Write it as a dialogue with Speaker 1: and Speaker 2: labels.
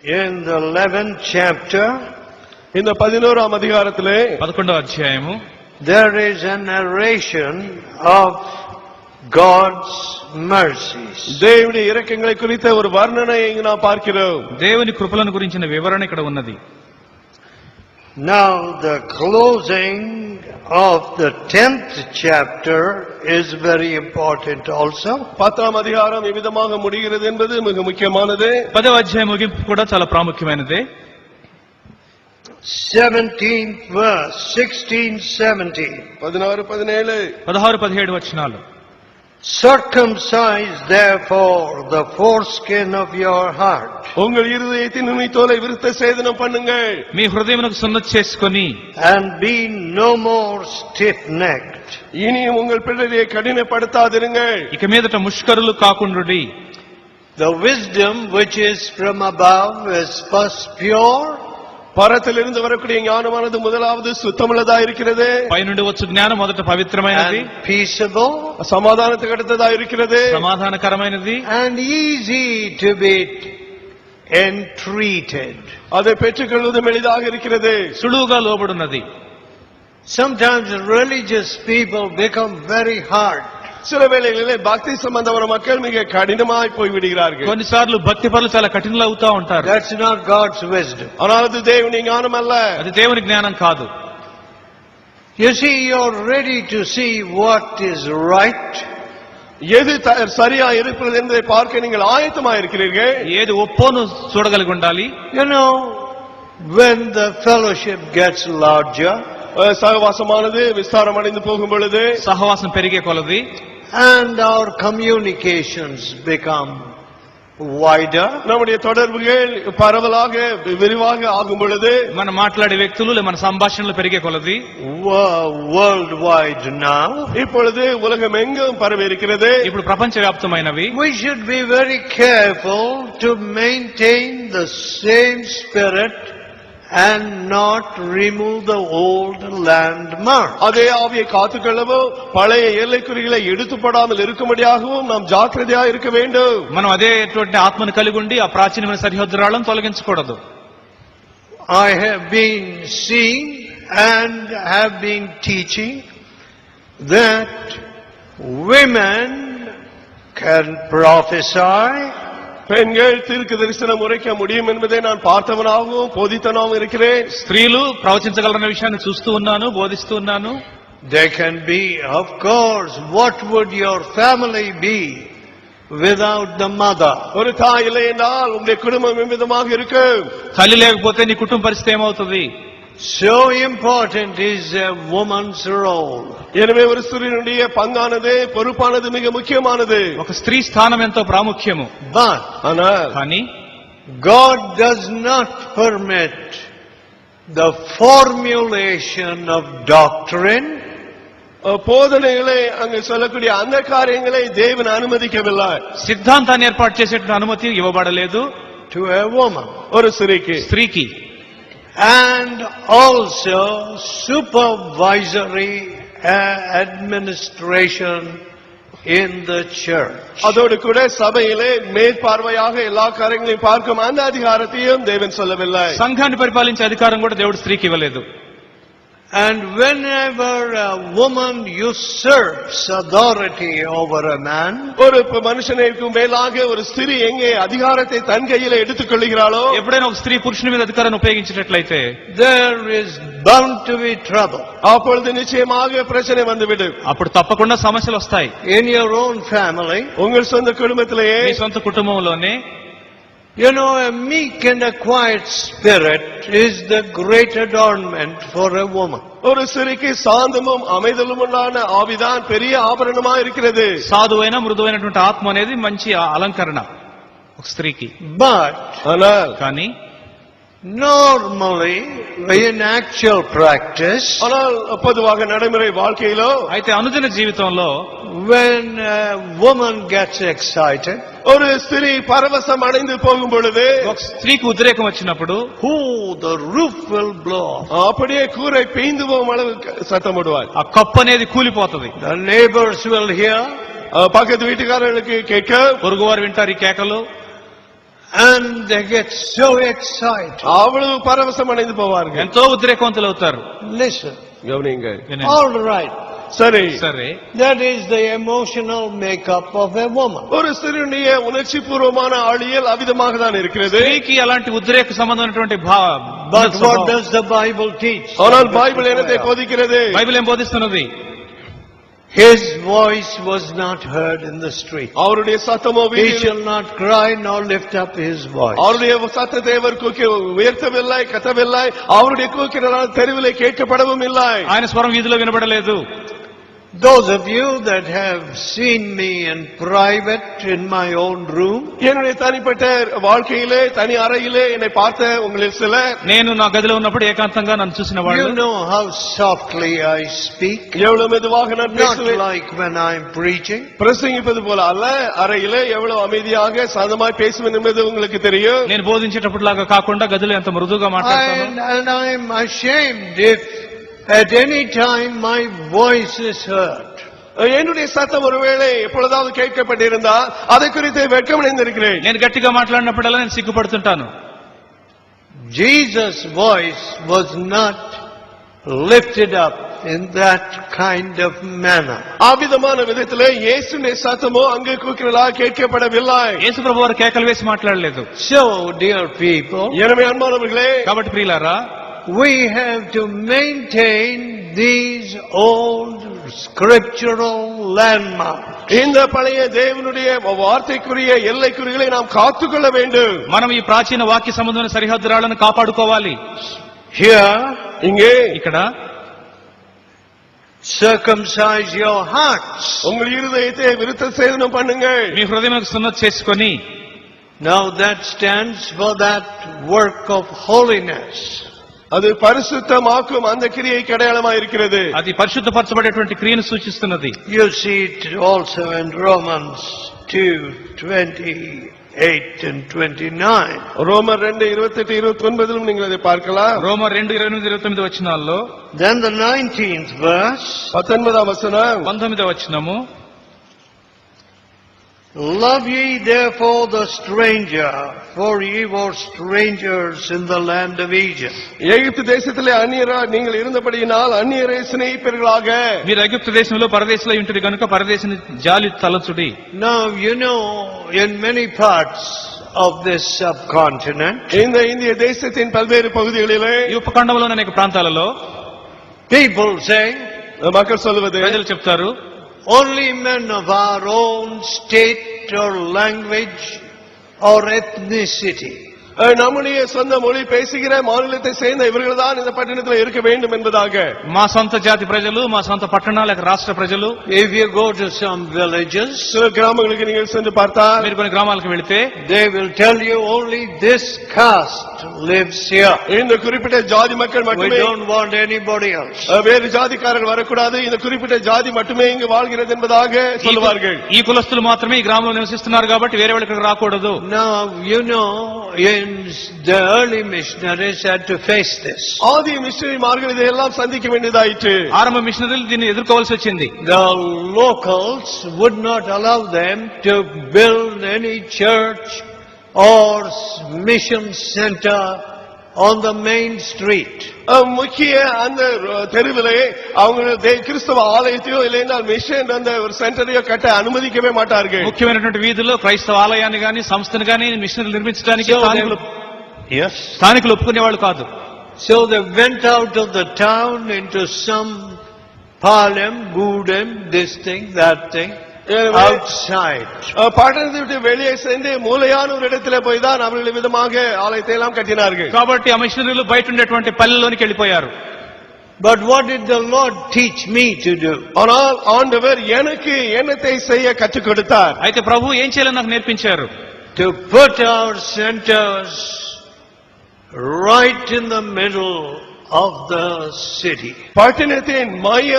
Speaker 1: In the 11th chapter,
Speaker 2: இந்த 11ஆம் அதிகாரத்திலே
Speaker 3: 11వ అధ్యాయము
Speaker 1: there is a narration of God's mercies.
Speaker 2: దేవుని இரக்கங்களை குறித்த ஒரு வர்ணனையை இங்கு நாம் பார்க்கிறோம்.
Speaker 3: దేవుని కృపలను గురించిన వివరణ ఇక్కడ ఉన్నది.
Speaker 1: Now the closing of the 10th chapter is very important also.
Speaker 2: 10ஆம் அதிகாரம் எவ்விதமாக முடிகிறது என்பது மிக முக்கியமானது.
Speaker 3: 10వ అధ్యాయం ముగింపు కూడా చాలా ప్రాముఖ్యమైనదే.
Speaker 1: 17th verse, 16, 17.
Speaker 2: 16,
Speaker 3: 17 వచనాలు.
Speaker 1: Circumcise therefore the foreskin of your heart.
Speaker 2: உங்கள் இருதயத்தின் நுனித்தோலை விருத்த சேதனம் பண்ணுங்கள்.
Speaker 3: మీ హృదయమునకు సున్నతి చేసుకొని
Speaker 1: And be no more stiff-necked.
Speaker 2: இனியும் உங்கள் பிள்ளையை கடினப்படுத்தாதிருங்கள்.
Speaker 3: ఇక మీదట ముష్కరులు కాకుండుడి.
Speaker 1: The wisdom which is from above is first pure,
Speaker 2: பரத்திலிருந்து வரக்கூடிய ஞானமானது முதலாவது சுத்தமுள்ளதா இருக்கிறது.
Speaker 3: పైనుండి వచ్చు జ్ఞానం మొదట పవిత్రమైనది,
Speaker 1: and peaceable,
Speaker 2: சமாதானத்துக்கு அடுத்ததா இருக்கிறது,
Speaker 3: సమాధానకరమైనది,
Speaker 1: and easy to be entreated.
Speaker 2: அதை பெற்றுக்கொள்வதும் எளிதாக இருக்கிறது,
Speaker 3: సులువుగా లోబడున్నది.
Speaker 1: Sometimes religious people become very hard.
Speaker 2: சில வேளைகளிலே பக்தி சம்பந்தமான மக்கள் மிக கடினமாய் போய் விடுகிறார்கள்.
Speaker 3: కొన్నిసార్లు భక్తి పనులు చాలా కఠినంగా అవుతా ఉంటారు.
Speaker 1: That's not God's wisdom.
Speaker 2: ஆனால் அது தேவனுடைய ஞானம் அல்ல,
Speaker 3: అది దేవుని జ్ఞానం కాదు.
Speaker 1: You see, you're ready to see what is right.
Speaker 2: எது சரியா இருக்கிறது என்பதை பார்க்க நீங்கள் ஆயத்தமாக இருக்கிறீர்கள்.
Speaker 3: ఏది ఒప్పోను చూడగలిగి ఉండాలి.
Speaker 1: You know, when the fellowship gets larger,
Speaker 2: சகவாசமானது விஸ்தாரம் அடைந்து போகும் பொழுது,
Speaker 3: సహవాసం పెరిగే కొలది,
Speaker 1: and our communications become wider,
Speaker 2: நம்முடைய தொடர்புகள் பரவலாக விரிவாக ஆகும் பொழுது,
Speaker 3: మనం మాట్లాడే వ్యక్తులు మన సంభాషణలు పెరిగే కొలది,
Speaker 1: worldwide now,
Speaker 2: இப்பொழுது உலகம் எங்கும் பரவி இருக்கிறது.
Speaker 3: ఇప్పుడు ప్రపంచవ్యాప్తమైనవి.
Speaker 1: we should be very careful to maintain the same spirit and not remove the old landmark.
Speaker 2: அதே ஆவியை காத்துக்கொள்ளவும் பழைய எல்லைக்குறிகளை எடுத்துப்படாமல் இருக்கும்படியாகவும் நாம் ஜாக்கிரதையா இருக்க வேண்டும்.
Speaker 3: మనం అదేటువంటి ఆత్మను కలిగి ఉండి ఆ ప్రాచీనమైన సరిహద్దురాలను తొలగించకూడదు.
Speaker 1: I have been seeing and have been teaching that women can prophesy,
Speaker 2: பெண்கள் தீர்க்க தரிசனம் உரைக்க முடியும் என்பதை நான் பார்த்தவனாகவும் போதித்தனாகவும் இருக்கிறேன்.
Speaker 3: స్త్రీలు ప్రవచించగలరన్న విషయాన్ని చూస్తూ ఉన్నాను, బోధిస్తూ ఉన్నాను.
Speaker 1: they can be, of course. What would your family be without the mother?
Speaker 2: ஒரு தாய் இல்லை என்றால் உங்களுடைய குடும்பம் எவ்விதமாக இருக்கும்?
Speaker 3: తల్లి లేకపోతే నీ కుటుంబ పరిస్థితి ఏమవుతుంది?
Speaker 1: So important is a woman's role.
Speaker 2: எனவே ஒரு ஸ்திரீனுடைய பங்கானது, பொறுப்பானது மிக முக்கியமானது.
Speaker 3: ఒక స్త్రీ స్థానం ఎంతో ప్రాముఖ్యము.
Speaker 1: But
Speaker 3: కానీ
Speaker 1: God does not permit the formulation of doctrine,
Speaker 2: போதனைகளை அங்கு சொல்லக்கூடிய அந்த காரியங்களை தேவன் அனுமதிக்கவில்லை.
Speaker 3: సిద్ధాంతాన్ని ఏర్పాటు చేసేటువంటి అనుమతి ఇవ్వబడలేదు
Speaker 1: to a woman,
Speaker 2: ஒரு ஸ்திரீக்கு.
Speaker 1: and also supervisory administration in the church.
Speaker 2: அதோடு கூட சபையிலே மேற்பார்வையாக எல்லா காரியங்களையும் பார்க்கும் அந்த அதிகாரத்தையும் தேவன் சொல்லவில்லை.
Speaker 3: సంఘాన్ని పరిపాలించే అధికారం కూడా దేవుడు స్త్రీకి ఇవ్వలేదు.
Speaker 1: And whenever a woman usurps authority over a man,
Speaker 2: ஒரு மனுஷனுக்கு மேலாக ஒரு ஸ்திரீ எங்கே அதிகாரத்தை தன் கையில எடுத்துக் கொள்கிறாளோ,
Speaker 3: ఎప్పుడైనా ఒక స్త్రీ పురుషుని మీద అధికారాన్ని ఉపయోగించినట్లయితే
Speaker 1: there is bound to be trouble.
Speaker 2: அப்பொழுது நிச்சயமாக பிரச்சனை வந்துவிடும்.
Speaker 3: అప్పుడు తప్పకుండా సమస్యలు వస్తాయి.
Speaker 1: In your own family,
Speaker 2: உங்கள் சொந்த குடும்பத்திலேயே,
Speaker 3: మీ సొంత కుటుంబంలోనే.
Speaker 1: you know, a meek and a quiet spirit is the great adornment for a woman.
Speaker 2: ஒரு ஸ்திரீக்கு சாந்தமும் அமைதலும் உண்டான ஆவிதான் பெரிய ஆபரணமா இருக்கிறது.
Speaker 3: సాధువైన మృదువైనటువంటి ఆత్మ అనేది మంచి అలంకరణ ఒక స్త్రీకి.
Speaker 1: But
Speaker 3: కానీ
Speaker 1: normally in actual practice,
Speaker 2: ஆனால் பொதுவாக நடைமுறை வாழ்க்கையிலோ,
Speaker 3: అయితే అనుదిన జీవితంలో
Speaker 1: when a woman gets excited,
Speaker 2: ஒரு ஸ்திரீ பரவசம் அடைந்து போகும் பொழுது,
Speaker 3: ఒక స్త్రీకి ఉద్రేకం వచ్చినప్పుడు
Speaker 1: the roof will blow off.
Speaker 2: அப்படியே கூரை பெய்ந்து போகும் அளவுக்கு சத்தம் போடுவார்.
Speaker 3: ఆ కప్పు అనేది కూలిపోతుంది.
Speaker 1: The neighbors will hear,
Speaker 2: பக்கத்து வீட்டுக்காரர்களுக்கு கேட்க,
Speaker 3: పొరుగువారు వింటారు ఈ కేకలు.
Speaker 1: and they get so excited.
Speaker 2: அவ்வளவு பரவசம் அடைந்து போவார்கள்.
Speaker 3: ఎంతో ఉద్రేకవంతులవుతారు.
Speaker 1: Listen,
Speaker 2: கவனிங்க.
Speaker 3: వినండి.
Speaker 1: all right.
Speaker 2: சரி,
Speaker 3: సరే,
Speaker 1: That is the emotional makeup of a woman.
Speaker 2: ஒரு ஸ்திரீனுடைய உணர்ச்சி பூர்வமான ஆளியல் அவிதமாக தான் இருக்கிறது.
Speaker 3: స్త్రీకి అలాంటి ఉద్రేక సంబంధమైనటువంటి
Speaker 1: But what does the Bible teach?
Speaker 2: ஆனால் பைபிள் என்னத்தை போதிக்கிறது?
Speaker 3: బైబిల్ ఏం బోధిస్తున్నది?
Speaker 1: His voice was not heard in the street.
Speaker 2: அவருடைய சத்தமோ
Speaker 1: He shall not cry nor lift up his voice.
Speaker 2: அவருடைய சத்தத்தை அவர் உயர்த்தவில்லை, கத்தவில்லை. அவருடைய கூக்கினால் தெருவிலே கேட்கப்படவும் இல்லை.
Speaker 3: ఆయన స్వరం వీధిలో వినబడలేదు.
Speaker 1: Those of you that have seen me in private in my own room,
Speaker 2: என்னுடைய தனிப்பட்ட வாழ்க்கையிலே தனி அறையிலே என்னை பார்த்த உங்களில் சிலர்,
Speaker 3: నేను నా గదిలో ఉన్నప్పుడు ఏకాంతంగా నన్ను చూసిన
Speaker 1: you
Speaker 3: వాళ్ళు,
Speaker 1: know how softly I speak.
Speaker 2: எவ்வளவு மெதுவாக நான்
Speaker 1: Not
Speaker 2: பேசுவேன்.
Speaker 1: like when I'm preaching.
Speaker 2: பிரசங்கிப்பது போல அல்ல, அறையிலே எவ்வளவு அமைதியாக சாந்தமாய் பேசுவேன் என்பது உங்களுக்கு தெரியும்.
Speaker 3: నేను బోధించేటప్పుడులాగా కాకుండా గదిలో ఎంత మృదువుగా మాట్లాడతాను.
Speaker 1: And I'm ashamed if at any time my voice is heard.
Speaker 2: என்னுடைய சத்தம் ஒருவேளை எப்பொழுதாவது கேட்கப்பட்டிருந்தால் அதை குறித்து வெட்கமடைந்திருக்கிறேன்.
Speaker 3: నేను గట్టిగా మాట్లాడినప్పుడల్లా నేను సిగ్గుపడుతుంటాను.
Speaker 1: Jesus' voice was not lifted up in that kind of manner.
Speaker 2: ஆவிதமான விதத்திலே இயேசுவின் சத்தமோ அங்கே கூக்குரலாக கேட்கப்படவில்லை.
Speaker 3: యేసు ప్రభు వారు కేకలు వేసి మాట్లాడలేదు.
Speaker 1: So, dear people,
Speaker 2: எனவே அன்பானவர்களே,
Speaker 3: కాబట్టి ప్రియులారా,
Speaker 1: we have to maintain these old scriptural landmarks.
Speaker 2: இந்த பழைய தேவனுடைய வார்த்தைக்குரிய எல்லைக்குறிகளை நாம் காத்துக்கொள்ள வேண்டும்.
Speaker 3: మనం ఈ ప్రాచీన వాక్య సంబంధమైన సరిహద్దురాలను కాపాడుకోవాలి.
Speaker 1: Here,
Speaker 2: இங்கே
Speaker 3: ఇక్కడ
Speaker 1: circumcise your hearts.
Speaker 2: உங்கள் இருதயத்தை விருத்த சேதனம் பண்ணுங்கள்.
Speaker 3: మీ హృదయం సున్నతి చేసుకొని,
Speaker 1: Now that stands for that work of holiness.
Speaker 2: அது பரிசுத்தமாக்கும் அந்த கிரியைக்கு அடையாளமாக இருக்கிறது.
Speaker 3: అది పరిశుద్ధపరచబడేటువంటి క్రియను సూచిస్తున్నది.
Speaker 1: You see it also in Romans 2:28 and 29.
Speaker 2: ரோமர் 2:28-29 நீங்கள் அதை பார்க்கலாம்.
Speaker 3: రోమర్ 2:28-29 వచనాల్లో
Speaker 1: Then the 19th verse,
Speaker 2: 19వ వచనం,
Speaker 3: 19వ వచనము,
Speaker 1: Love ye therefore the stranger, for ye were strangers in the land of Egypt.
Speaker 2: எகிப்து தேசத்திலே அந்நியரா நீங்கள் இருந்தபடியினால் அந்நியரை சிநேகிப்பீர்களாக.
Speaker 3: మీరు ఐగుప్తు దేశంలో పరదేశంలో ఉంటుడి కనుక పరదేశిని జాలి తలచుడి.
Speaker 1: Now you know in many parts of this subcontinent,
Speaker 2: இந்த இந்திய தேசத்தின் பல்வேறு பகுதிகளிலே
Speaker 3: ఈ ఉపఖండంలోని అనేక ప్రాంతాలలో
Speaker 1: people say,
Speaker 2: மக்கள் சொல்லுவது,
Speaker 3: ప్రజలు చెప్తారు,
Speaker 1: only men of our own state or language or ethnicity
Speaker 2: நம்முடைய சொந்த மொழி பேசுகிற மாநிலத்தை சேர்ந்த இவர்கள் தான் இந்த பட்டணத்தில் இருக்க வேண்டும் என்பதாக.
Speaker 3: మా సొంత జాతి ప్రజలు, మా సొంత పట్టణాల రాష్ట్ర ప్రజలు.
Speaker 1: If you go to some villages,
Speaker 2: சில கிராமங்களுக்கு நீங்கள் சென்று பார்த்தால்
Speaker 3: మీరు కొన్ని గ్రామాలకు వెళితే
Speaker 1: they will tell you only this caste lives here.
Speaker 2: இந்த குறிப்பிட்ட ஜாதி மக்கள்
Speaker 1: We
Speaker 2: மட்டுமே,
Speaker 1: don't want anybody else.
Speaker 2: வேறு ஜாதிக்காரர்கள் வரக்கூடாது, இந்த குறிப்பிட்ட ஜாதி மட்டுமே இங்கு வாழ்கிறது என்பதாக சொல்லுவார்கள்.
Speaker 3: ఈ కులస్తులు మాత్రమే ఈ గ్రామంలో నివసిస్తున్నారు కాబట్టి వేరే వాళ్ళు ఇక్కడికి రాకూడదు.
Speaker 1: Now you know in the early missionaries had to face this.
Speaker 2: ஆதி மிஷனரிமார்கள் இதையெல்லாம் சந்திக்க வேண்டியதாயிற்று.
Speaker 3: ఆరంభ మిషనరీలు దీన్ని ఎదుర్కోవాల్సి వచ్చింది.
Speaker 1: The locals would not allow them to build any church or mission center on the main street.
Speaker 2: முக்கிய அந்த தெருவிலே அவங்க கிறிஸ்தவ ஆலயத்தையோ இல்லைன்னா மிஷன் அந்த ஒரு சென்டரையோ கட்ட அனுமதிக்கவே மாட்டார்கள்.
Speaker 3: ముఖ్యమైనటువంటి వీధుల్లో క్రైస్తవ ఆలయాన్ని గాని సంస్థను గాని మిషనరీలు నిర్మించడానికి స్థానికులు ఒప్పుకునేవాళ్ళు కాదు.
Speaker 1: So they went out of the town into some Palem, Gudem, this thing, that thing, outside.
Speaker 2: பட்டணத்தை விட்டு வெளியே சென்று மூலையான ஒரு இடத்துல போய் தான் அவர்கள் விதமாக ஆலயத்தை எல்லாம் கட்டினார்கள்.
Speaker 3: కాబట్టి ఆ మిషనరీలు బయట ఉండేటువంటి పల్లెల్లోనికి వెళ్ళిపోయారు.
Speaker 1: But what did the Lord teach me to do?
Speaker 2: ஆனால் ஆண்டவர் எனக்கு என்னத்தை செய்ய கற்றுக் கொடுத்தார்.
Speaker 3: అయితే ప్రభు ఏం చేయాలని నాకు నేర్పించారు.
Speaker 1: To put our centers right in the middle of the city.
Speaker 2: பட்டணத்தின் மைய